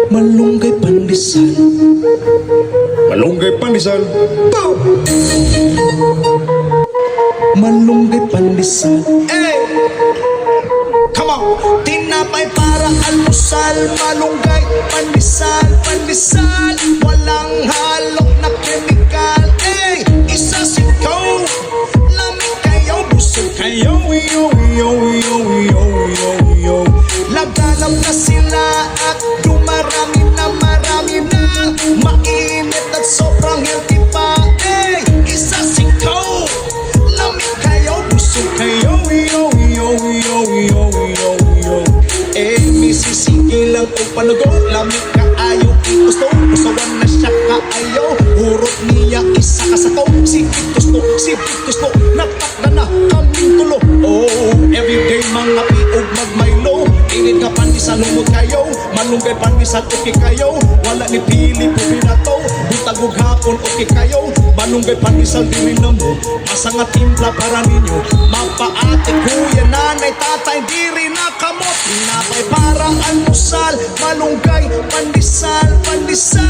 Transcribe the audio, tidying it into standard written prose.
Malunggay pandesal. Malunggay pandesal. Malunggay pandesal. Hey! Come on! Tinapay para almusal. Malunggay pandesal. Pandesal, walang halok na kemikal. Ey, isa sikaw. Lamig kayo, busog kayo. Yo, yo, yo, yo, yo, yo. Laganap na sila at dumarami na marami na. Mainit at sobrang healthy pa. Ey, isa sikaw. Lamig kayo, busog kayo. Yo, yo, yo, yo, yo, yo. Eh, misisigi lang o panago. Lamig ka ayaw gusto. Gustoan na siya kaayaw. Hurot niya isa ka sa to. Sipit gusto natakda na kaming tulo. Oh, everyday mga piog magmaylo. Init ka pandesal lumot kayo. Malunggay pandesal okay kayo. Wala ni pili po binato. Butagog hapon okay kayo. Malunggay pandesal dili na mo. Asa nga timpla para ninyo. Mapaate kuya nanay tatay diri na kamot. Tinapay para almusal. Malunggay pandesal. Pandesal